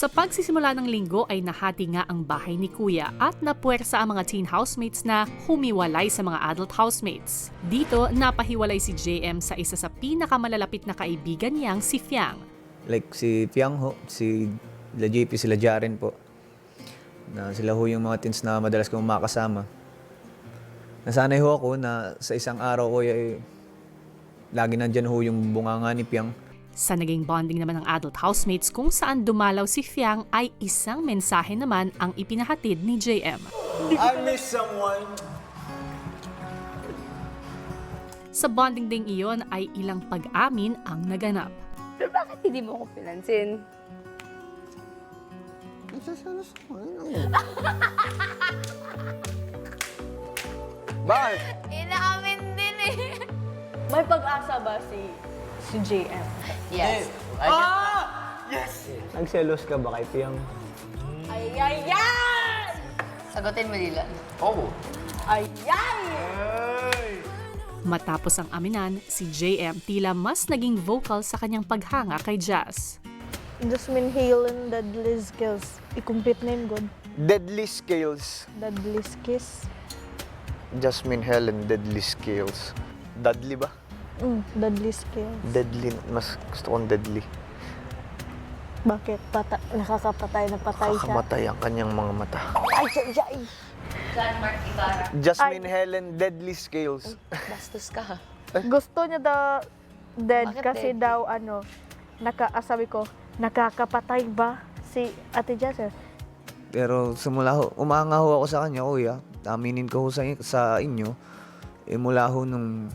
Sa pagsisimula ng linggo ay nahati nga ang bahay ni Kuya at napuwersa ang mga teen housemates na humiwalay sa mga adult housemates. Dito, napahiwalay si JM sa isa sa pinakamalalapit na kaibigan niyang si Fiang. Like si Fiang ho, si JP, sila Jaren po. Na sila ho yung mga teens na madalas kong makasama. Nasanay ho ako na sa isang araw ko lagi nandyan ho yung bunganga ni Fiang. Sa naging bonding naman ng adult housemates kung saan dumalaw si Fiang ay isang mensahe naman ang ipinahatid ni JM. I miss someone. Sa bonding ding iyon ay ilang pag-amin ang naganap. Pero bakit hindi mo ko pinansin? Bakit? Inaamin din eh. May pag-asa ba si JM? Yes. Nagselos ka ba kay Fiang? Ay, ay, ay! Sagutin mo nila. Oo. Ay, ay! Matapos ang aminan, si JM tila mas naging vocal sa kanyang paghanga kay Jazz. Jasmine Halen, Deadly Skills. I-complete na yun, good. Deadly Scales. Deadly Kiss. Jasmine Helen, Deadly Scales. Dudley ba? Deadly Skills. Deadly. Mas gusto kong deadly. Bakit? Nakakapatay na patay siya. Kakamatay ang kanyang mga mata. Ay, ay, ay! John Mark Ibarra. Jasmine Helen, Deadly Scales. Bastos ka ha. Gusto niya dead Bakit kasi dead? daw sabi ko, nakakapatay ba si Ate Jazz? Pero simula ho, umanga ho ako sa kanya, kuya. Aminin ko ho sa inyo. Mula ho nung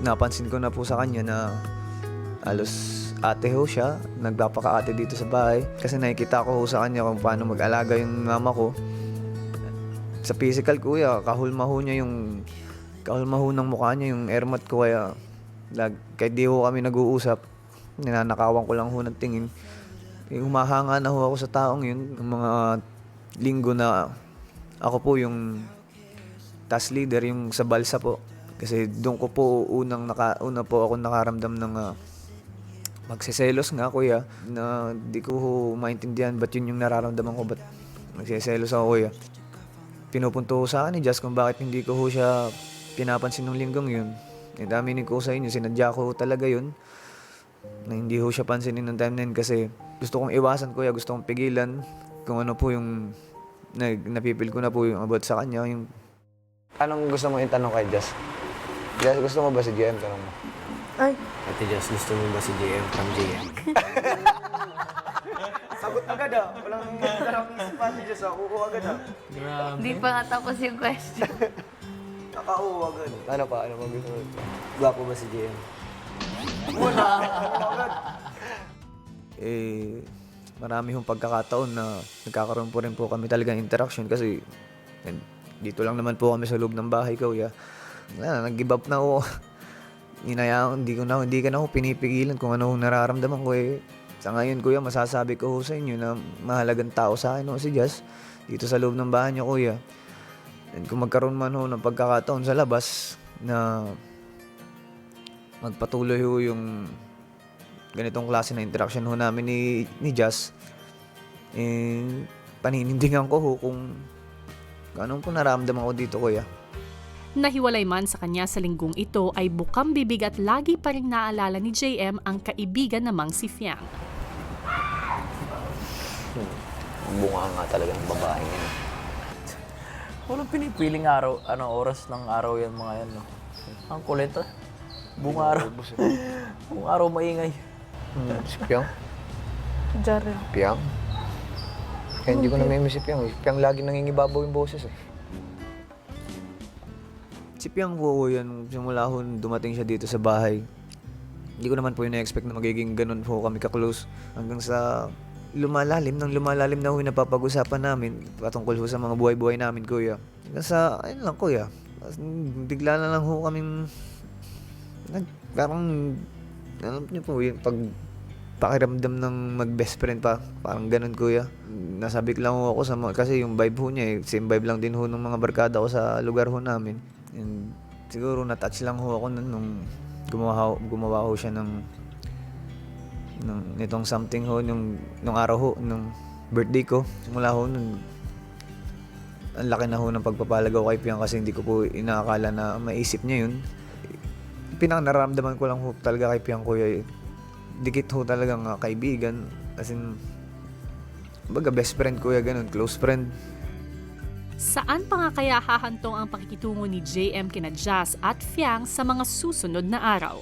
napansin ko na po sa kanya na halos ate ho siya, nagpapaka-ate dito sa bahay. Kasi nakikita ko ho sa kanya kung paano mag-alaga yung mama ko. Sa physical, kuya, kahulma ho ng mukha niya, yung ermat ko, kaya kahit di ho kami nag-uusap, ninanakawan ko lang ho ng tingin. Humahanga na ho ako sa taong yun, yung mga linggo na ako po yung task leader, yung sa balsa po. Kasi doon ko po una po ako nakaramdam ng magseselos nga, kuya, na di ko ho maintindihan ba't yun yung nararamdaman ko, ba't magseselos ako, kuya. Pinupunto ko sa akin ni Jazz kung bakit hindi ko ho siya pinapansin nung linggong yun. Aminin ko sa inyo, sinadya ko talaga yun na hindi ho siya pansinin ng time na yun kasi gusto kong iwasan, kuya, gusto kong pigilan kung ano po yung napipil ko na po yung about sa kanya. Yung... Anong gusto mo itanong kay Jazz? Jazz, gusto mo ba si JM? Tanong mo. Ay, Ate Jazz, gusto mo ba si JM from JM? Sagot agad ah. Walang karang isipan ni Diyos ah. Oo agad ah. Hindi pa nga tapos yung question. Naka-oo agad. Ano pa? Ano pa gusto mo? Gwapo ba si JM? Marami hong pagkakataon na nagkakaroon po rin po kami talagang interaction kasi dito lang naman po kami sa loob ng bahay ko, kuya. Nag-give up na ako. Hindi ka na ako pinipigilan kung ano nararamdaman ko eh. Sa ngayon, kuya, masasabi ko sa inyo na mahalagang tao sa akin si Jazz dito sa loob ng bahay niyo, kuya. And kung magkaroon man ho ng pagkakataon sa labas na magpatuloy ho yung ganitong klase na interaction ho namin ni Jazz, paninindigan ko ho kung anong po nararamdaman ko dito, kuya. Nahiwalay man sa kanya sa linggong ito ay bukang bibig at lagi pa rin naalala ni JM ang kaibigan namang si Fiang. Bunga nga talaga ng babae niya. Walang pinipiling oras ng araw yan mga yan, no? Ang kulit, ah. Buong araw. Buong araw maingay. Si Piang? Jaren. Piang? Kaya hindi ko namimiss si Piang. Si Piang lagi nangingibabaw yung boses eh. Si Piang po yan, simula ho dumating siya dito sa bahay. Hindi ko naman po yung na-expect na magiging ganun po kami ka-close. Hanggang sa lumalalim na ho yung napapag-usapan namin patungkol ho sa mga buhay-buhay namin, kuya. Hanggang sa, ayun lang, kuya. Bigla na lang ho kaming parang, alam niyo po, yung pakiramdam ng mag-best friend pa. Parang ganun, kuya. Nasabik lang ho ako kasi yung vibe ho niya eh. Same vibe lang din ho ng mga barkada ko sa lugar ho namin. And siguro na-touch lang ho ako nung gumawa ho siya ng nitong something ho nung araw ho, nung birthday ko. Simula ho nun, ang laki na ho ng pagpapalag ako kay Piang kasi hindi ko po inaakala na maisip niya yun. Pinakanaramdaman ko lang ho talaga kay Piang kuya, dikit ho talagang kaibigan. As in, baga best friend kuya, ganun, close friend. Saan pa nga kaya hahantong ang pakikitungo ni JM kina Jazz at Fiang sa mga susunod na araw?